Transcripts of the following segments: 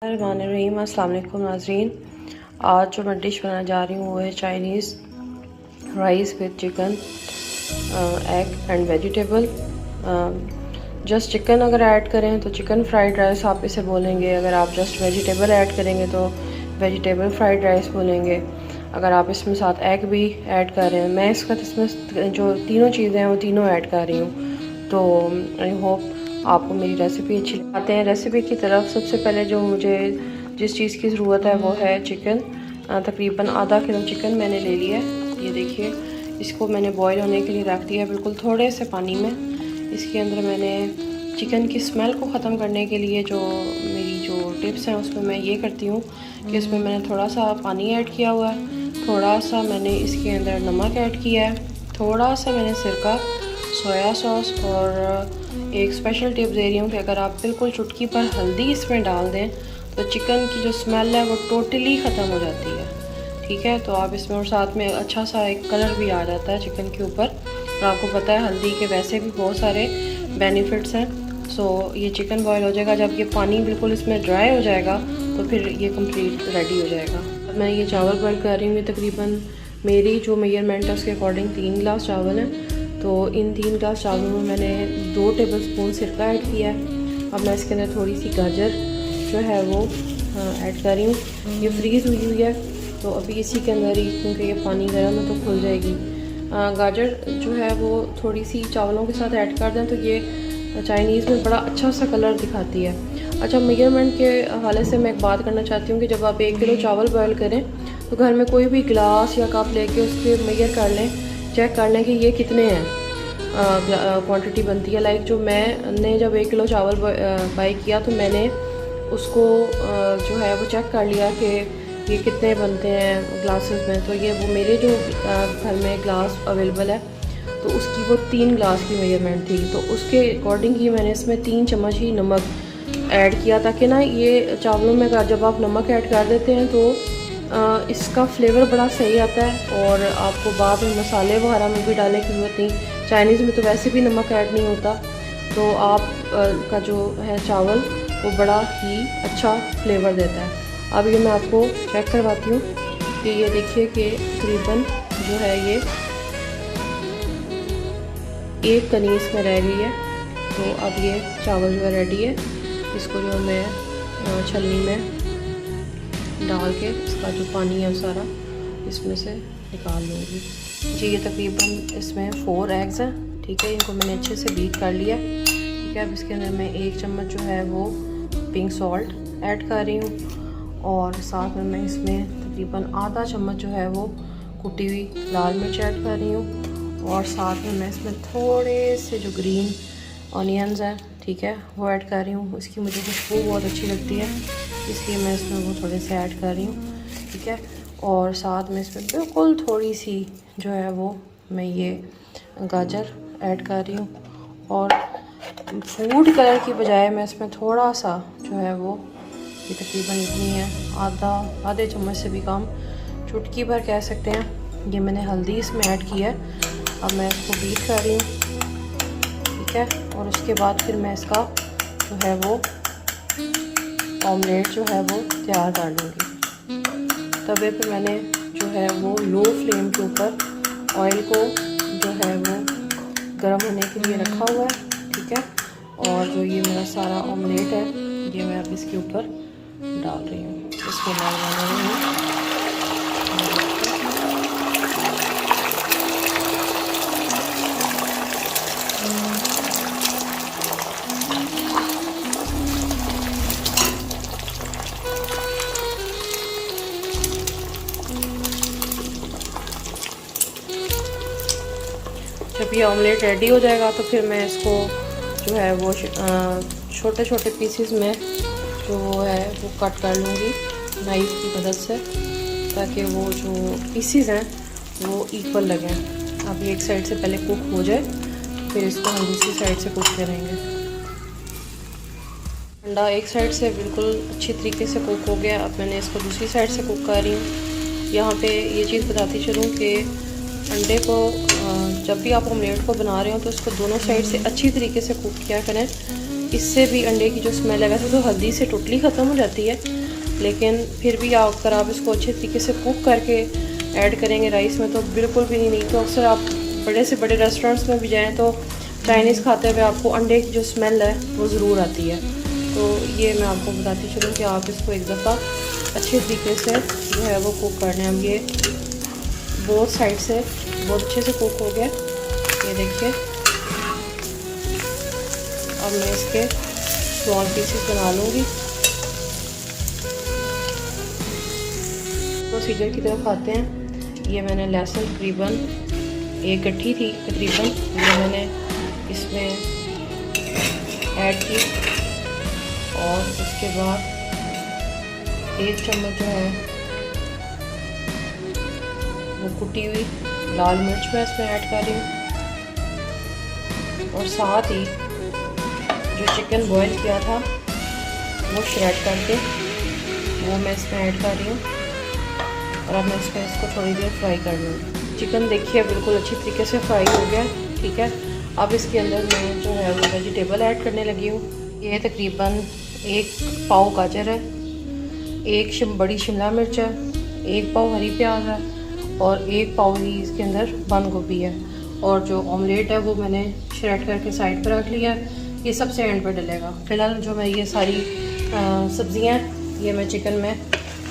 रहीम अस्सलाम वालेकुम नाज़रीन। आज जो मैं डिश बनाने जा रही हूँ वो है Chinese rice with chicken, egg and vegetable. Just chicken अगर ऐड करें तो चिकन फ्राइड राइस आप इसे बोलेंगे। अगर आप जस्ट वेजिटेबल ऐड करेंगे तो वेजिटेबल फ्राइड राइस बोलेंगे। अगर आप इसमें साथ एग भी ऐड कर रहे हैं, मैं इसका इसमें जो तीनों चीज़ें हैं वो तीनों ऐड कर रही हूँ। तो आई होप आपको मेरी रेसिपी अच्छी आते हैं। रेसिपी की तरफ सबसे पहले जो मुझे जिस चीज़ की ज़रूरत है वो है चिकन। तकरीबन आधा किलो चिकन मैंने ले लिया है। ये देखिए, इसको मैंने बॉईल होने के लिए रख दिया बिल्कुल थोड़े से पानी में। इसके अंदर मैंने चिकन की स्मेल को ख़त्म करने के लिए जो मेरी जो टिप्स हैं उसमें मैं ये करती हूँ कि इसमें मैंने थोड़ा सा पानी ऐड किया हुआ है, थोड़ा सा मैंने इसके अंदर नमक ऐड किया है, थोड़ा सा मैंने सिरका, सोया सॉस और एक स्पेशल टिप दे रही हूँ कि अगर आप बिल्कुल चुटकी पर हल्दी इसमें डाल दें तो चिकन की जो स्मेल है वो टोटली ख़त्म हो जाती है। ठीक है, तो आप इसमें और साथ में अच्छा सा एक कलर भी आ जाता है चिकन के ऊपर। और आपको पता है हल्दी के वैसे भी बहुत सारे बेनिफिट्स हैं। सो ये चिकन बॉयल हो जाएगा, जब ये पानी बिल्कुल इसमें ड्राई हो जाएगा तो फिर ये कंप्लीट रेडी हो जाएगा। अब मैं ये चावल बॉयल कर रही हूँ। तकरीबन मेरी जो मेजरमेंट है उसके अकॉर्डिंग 3 गिलास चावल हैं। तो इन 3 गिलास चावलों में मैंने 2 टेबलस्पून सिरका ऐड किया है। अब मैं इसके अंदर थोड़ी सी गाजर जो है वो ऐड कर रही हूँ। ये फ्रीज़ हुई है तो अभी इसी के अंदर ही, क्योंकि ये पानी गर्म है तो खुल जाएगी। गाजर जो है वो थोड़ी सी चावलों के साथ ऐड कर दें तो ये चाइनीज़ में बड़ा अच्छा सा कलर दिखाती है। अच्छा, मेजरमेंट के हवाले से मैं एक बात करना चाहती हूँ कि जब आप 1 किलो चावल बॉयल करें तो घर में कोई भी गिलास या कप लेके उसके मेजर कर लें, चेक कर लें कि ये कितने हैं क्वांटिटी बनती है। लाइक जो मैंने जब 1 किलो चावल बाई किया तो मैंने उसको जो है वो चेक कर लिया कि ये कितने बनते हैं ग्लासेस में। तो ये वो मेरे जो घर में ग्लास अवेलेबल है तो उसकी वो 3 गिलास की मेजरमेंट थी, तो उसके अकॉर्डिंग ही मैंने इसमें 3 चम्मच ही नमक ऐड किया, ताकि ना ये चावलों में जब आप नमक ऐड कर देते हैं तो इसका फ्लेवर बड़ा सही आता है और आपको बाद में मसाले वगैरह में भी डालने की ज़रूरत नहीं। चाइनीज़ में तो वैसे भी नमक ऐड नहीं होता, तो आप का जो है चावल वो बड़ा ही अच्छा फ्लेवर देता है। अब ये मैं आपको चेक करवाती हूँ कि ये देखिए कि तकरीबन जो है ये 1 कनी इसमें रह गई है। तो अब ये चावल जो है रेडी है। इसको जो मैं छलनी में डाल के इसका जो पानी है सारा इसमें से निकाल लूँगी। जी, ये तकरीबन इसमें 4 एग्स हैं। ठीक है, इनको मैंने अच्छे से बीट कर लिया। ठीक है, अब इसके अंदर मैं 1 चम्मच जो है वो पिंक सॉल्ट ऐड कर रही हूँ और साथ में मैं इसमें तकरीबन आधा चम्मच जो है वो कुटी हुई लाल मिर्च ऐड कर रही हूँ और साथ में मैं इसमें थोड़े से जो ग्रीन ऑनियंस हैं, ठीक है, वो ऐड कर रही हूँ। इसकी मुझे खुशबू बहुत अच्छी लगती है, इसलिए मैं इसमें वो थोड़े से ऐड कर रही हूँ। ठीक है, और साथ में इसमें बिल्कुल थोड़ी सी जो है वो मैं ये गाजर ऐड कर रही हूँ और फूड कलर की बजाय मैं इसमें थोड़ा सा जो है वो, ये तकरीबन इतनी है, आधे चम्मच से भी कम, चुटकी भर कह सकते हैं, ये मैंने हल्दी इसमें ऐड की है। अब मैं इसको बीट कर रही हूँ। ठीक है, और उसके बाद फिर मैं इसका जो है वो ऑमलेट जो है वो तैयार कर लूँगी। तवे पे मैंने जो है वो लो फ्लेम के ऊपर ऑयल को जो है वो गर्म होने के लिए रखा हुआ है। ठीक है, और जो ये मेरा सारा ऑमलेट है ये मैं अब इसके ऊपर डाल रही हूँ। इसको डाल रही हूँ। जब ये ऑमलेट रेडी हो जाएगा तो फिर मैं इसको जो है वो छोटे छोटे पीसेस में जो है वो कट कर लूँगी नाइफ की मदद से, ताकि वो जो पीसेस हैं वो इक्वल लगें। अब ये एक साइड से पहले कुक हो जाए फिर इसको हम दूसरी साइड से कुक करेंगे। अंडा एक साइड से बिल्कुल अच्छी तरीके से कुक हो गया। अब मैंने इसको दूसरी साइड से कुक कर रही हूँ। यहाँ पे ये चीज़ बताती चलूँ कि अंडे को जब भी आप ऑमलेट को बना रहे हो तो इसको दोनों साइड से अच्छी तरीके से कुक किया करें, इससे भी अंडे की जो स्मेल है, वैसे तो हल्दी से टोटली ख़त्म हो जाती है, लेकिन फिर भी अगर आप इसको अच्छे तरीके से कुक करके ऐड करेंगे राइस में तो बिल्कुल भी नहीं। तो अक्सर आप बड़े से बड़े रेस्टोरेंट्स में भी जाएं तो चाइनीज़ खाते हुए आपको अंडे की जो स्मेल है वो ज़रूर आती है। तो ये मैं आपको बताती चलूँ कि आप इसको एक दफ़ा अच्छे तरीके से जो है वो कुक करना है। अब ये बोथ साइड से बहुत अच्छे से कुक हो गया, ये देखिए। अब मैं इसके स्मॉल पीसेस बना लूँगी। प्रोसीजर की तरफ आते हैं। ये मैंने लहसुन तकरीबन एक गट्ठी थी तकरीबन, ये मैंने इसमें ऐड की और उसके बाद 1 चम्मच जो है वो कुटी हुई लाल मिर्च मैं इसमें ऐड कर रही हूँ और साथ ही जो चिकन बॉईल किया था वो श्रेड करके वो मैं इसमें ऐड कर रही हूँ और अब मैं इसमें इसको थोड़ी देर फ्राई कर लूँगी। चिकन देखिए बिल्कुल अच्छी तरीके से फ्राई हो गया, ठीक है। अब इसके अंदर मैं जो है वो वेजिटेबल ऐड करने लगी हूँ। ये तकरीबन 1 पाव गाजर है, 1 बड़ी शिमला मिर्च है, 1 पाव हरी प्याज है और 1 पाव ही इसके अंदर बंद गोभी है। और जो ऑमलेट है वो मैंने श्रेड करके साइड पर रख लिया है, ये सबसे एंड पर डलेगा। फिलहाल जो मैं ये सारी सब्जियां ये मैं चिकन में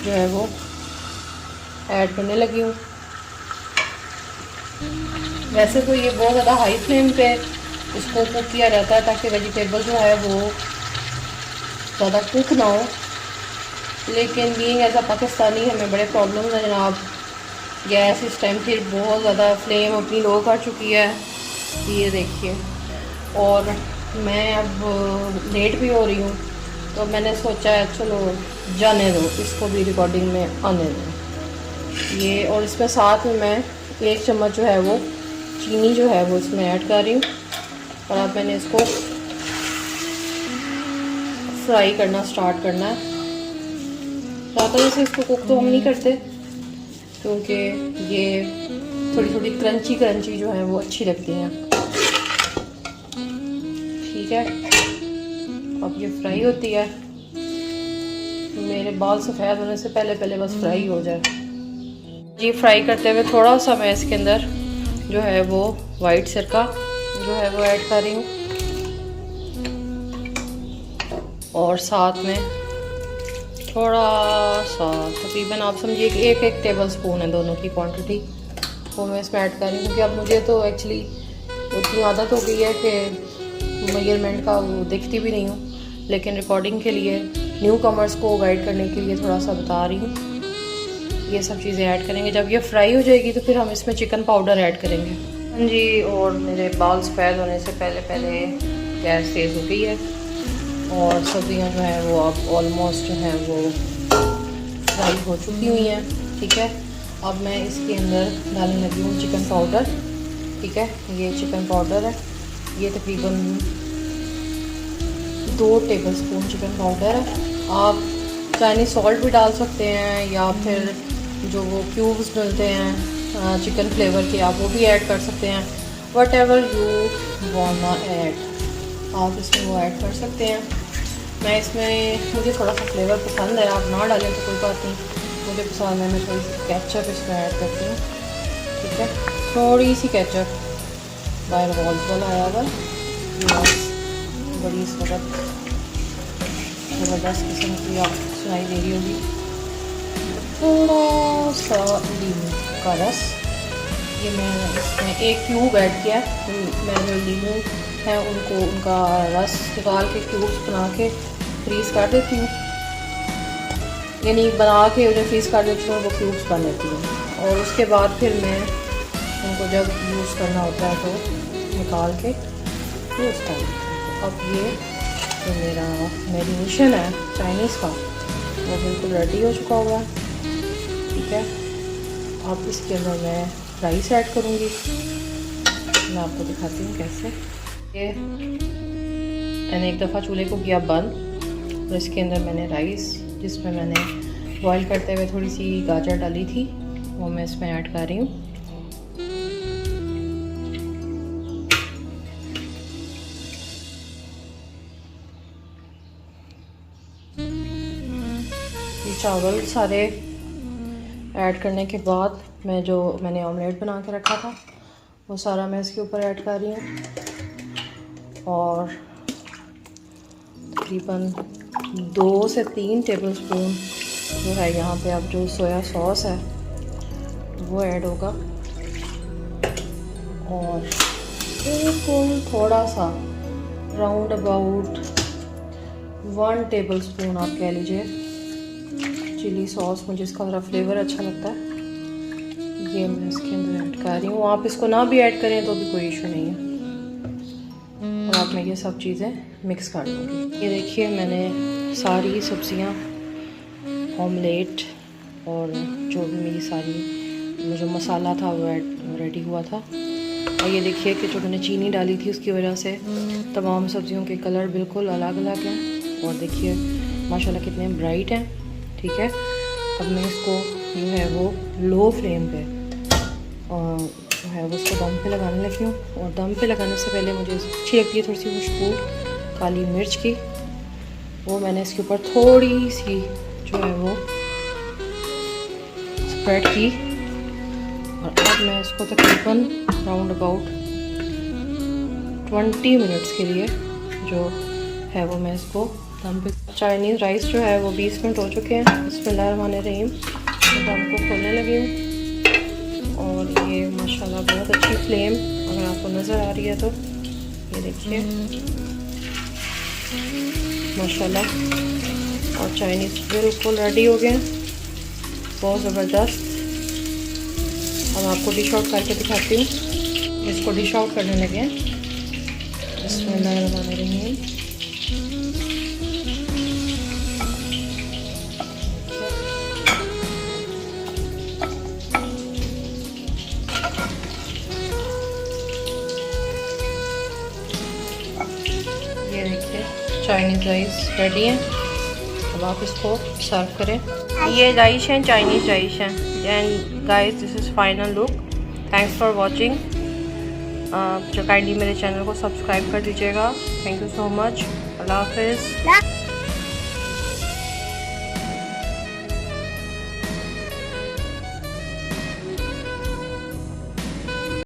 जो है वो ऐड करने लगी हूँ। वैसे तो ये बहुत ज़्यादा हाई फ्लेम पे इसको कुक किया जाता है ताकि वेजिटेबल जो है वो ज़्यादा कुक ना हो, लेकिन बीइंग एज अ पाकिस्तानी हमें बड़े प्रॉब्लम है जनाब। गैस इस टाइम फिर बहुत ज़्यादा फ्लेम अपनी लो कर चुकी है, ये देखिए। और मैं अब लेट भी हो रही हूँ तो मैंने सोचा है चलो जाने दो, इसको भी रिकॉर्डिंग में आने दो ये। और इसमें साथ में मैं 1 चम्मच जो है वो चीनी जो है वो इसमें ऐड कर रही हूँ और अब मैंने इसको फ्राई करना स्टार्ट करना है। ज़्यादा जैसे इसको कुक तो हम नहीं करते क्योंकि ये थोड़ी थोड़ी क्रंची जो है वो अच्छी लगती हैं, ठीक है। अब ये फ्राई होती है, मेरे बाल सफ़ेद होने से पहले बस फ्राई हो जाए जी। फ्राई करते हुए थोड़ा सा मैं इसके अंदर जो है वो वाइट सिरका जो है वो ऐड कर रही हूँ और साथ में थोड़ा सा तकरीबन आप समझिए कि 1 टेबल स्पून है दोनों की क्वांटिटी, वो मैं इसमें ऐड कर रही हूँ। क्योंकि अब मुझे तो एक्चुअली उतनी आदत हो गई है कि मेजरमेंट का वो देखती भी नहीं हूँ, लेकिन रिकॉर्डिंग के लिए न्यू कमर्स को गाइड करने के लिए थोड़ा सा बता रही हूँ। ये सब चीज़ें ऐड करेंगे। जब ये फ्राई हो जाएगी तो फिर हम इसमें चिकन पाउडर ऐड करेंगे। हाँ जी, और मेरे बाल सफ़ेद होने से पहले गैस तेज़ हो गई है और सब्जियां जो है वो अब ऑलमोस्ट जो है वो फ्राई हो चुकी हुई हैं, ठीक है। अब मैं इसके अंदर डालने लगी हूँ चिकन पाउडर, ठीक है। ये चिकन पाउडर है, ये तकरीबन 2 टेबल स्पून चिकन पाउडर है। आप चाइनीज़ सॉल्ट भी डाल सकते हैं या फिर जो वो क्यूब्स मिलते हैं चिकन फ्लेवर के, आप वो भी ऐड कर सकते हैं। वट एवर यू वांना ऐड, आप इसमें वो ऐड कर सकते हैं। मैं इसमें मुझे थोड़ा सा फ्लेवर पसंद है, आप ना डालें तो कोई बात नहीं, मुझे पसंद है। मैं थोड़ी सी केचप इसमें ऐड करती हूँ, ठीक है। थोड़ी सी केचप बाहर वॉल्स वाला आया हुआ, बड़ी इस वक्त ज़बरदस्त किस्म की आप सुनाई दे रही होगी। थोड़ा सा लीमू का रस, ये मैं इसमें 1 क्यूब ऐड किया। मैं जो लीमू है उनको उनका रस निकाल के क्यूब्स बना के फ्रीज़ कर देती हूँ, यानी बना के उन्हें फ्रीज़ कर देती हूँ, वो क्यूब्स बन लेती हूँ। और उसके बाद फिर मैं उनको जब यूज़ करना होता है तो निकाल के यूज़ कर लेती हूँ। तो अब ये जो मेरा मैरिनेशन है चाइनीज़ का वो बिल्कुल रेडी हो चुका हुआ है, ठीक है। अब इसके अंदर मैं राइस ऐड करूँगी, मैं आपको दिखाती हूँ कैसे। ये मैंने एक दफ़ा चूल्हे को किया बंद और इसके अंदर मैंने राइस, जिसमें मैंने बॉईल करते हुए थोड़ी सी गाजर डाली थी, वो मैं इसमें ऐड कर रही हूँ। ये चावल सारे ऐड करने के बाद मैंने ऑमलेट बना के रखा था वो सारा मैं इसके ऊपर ऐड कर रही हूँ। और तकरीबन 2 से 3 टेबलस्पून जो है यहाँ पे अब जो सोया सॉस है वो ऐड होगा। और बिल्कुल थोड़ा सा राउंड अबाउट 1 टेबलस्पून आप कह लीजिए चिली सॉस, मुझे इसका ज़रा फ्लेवर अच्छा लगता है, ये मैं इसके अंदर ऐड कर रही हूँ। आप इसको ना भी ऐड करें तो भी कोई इशू नहीं है। और अब मैं ये सब चीज़ें मिक्स कर दूँगी। ये देखिए मैंने सारी सब्जियाँ, ऑमलेट और जो भी मेरी सारी जो मसाला था वो रेडी हुआ था। और ये देखिए कि जो मैंने चीनी डाली थी उसकी वजह से तमाम सब्जियों के कलर बिल्कुल अलग अलग हैं। और देखिए माशाल्लाह कितने ब्राइट हैं। ठीक है, अब मैं इसको जो है वो लो फ्लेम पे और जो है वो उसको दम पे लगाने लगी हूँ। और दम पे लगाने से पहले मुझे अच्छी लगती है थोड़ी सी खुशबू काली मिर्च की, वो मैंने इसके ऊपर थोड़ी सी जो है वो स्प्रेड की। और अब मैं इसको तकरीबन राउंड अबाउट 20 मिनट्स के लिए जो है वो मैं इसको दम पे। चाइनीज़ राइस जो है वो 20 मिनट हो चुके हैं। बिस्मिल्लाहिर्रहमानिर्रहीम, दम को खोलने लगी हूँ। और ये माशाल्लाह बहुत अच्छी फ्लेम अगर आपको नज़र आ रही है तो ये देखिए माशाल्लाह। और चाइनीज़ बिल्कुल रेडी हो गए, बहुत ज़बरदस्त। अब आपको डिश आउट करके दिखाती हूँ। इसको डिश आउट करने लगे हैं। बिस्मिल्लाहिर्रहमानिर्रहीम। ये देखिए चाइनीज़ राइस रेडी है। अब आप इसको सर्व करें। ये राइस हैं, चाइनीज़ राइस हैं। And guys this is final look. Thanks for watching. जो काइंडली मेरे चैनल को सब्सक्राइब कर दीजिएगा। Thank you so much. अल्लाह हाफिज़।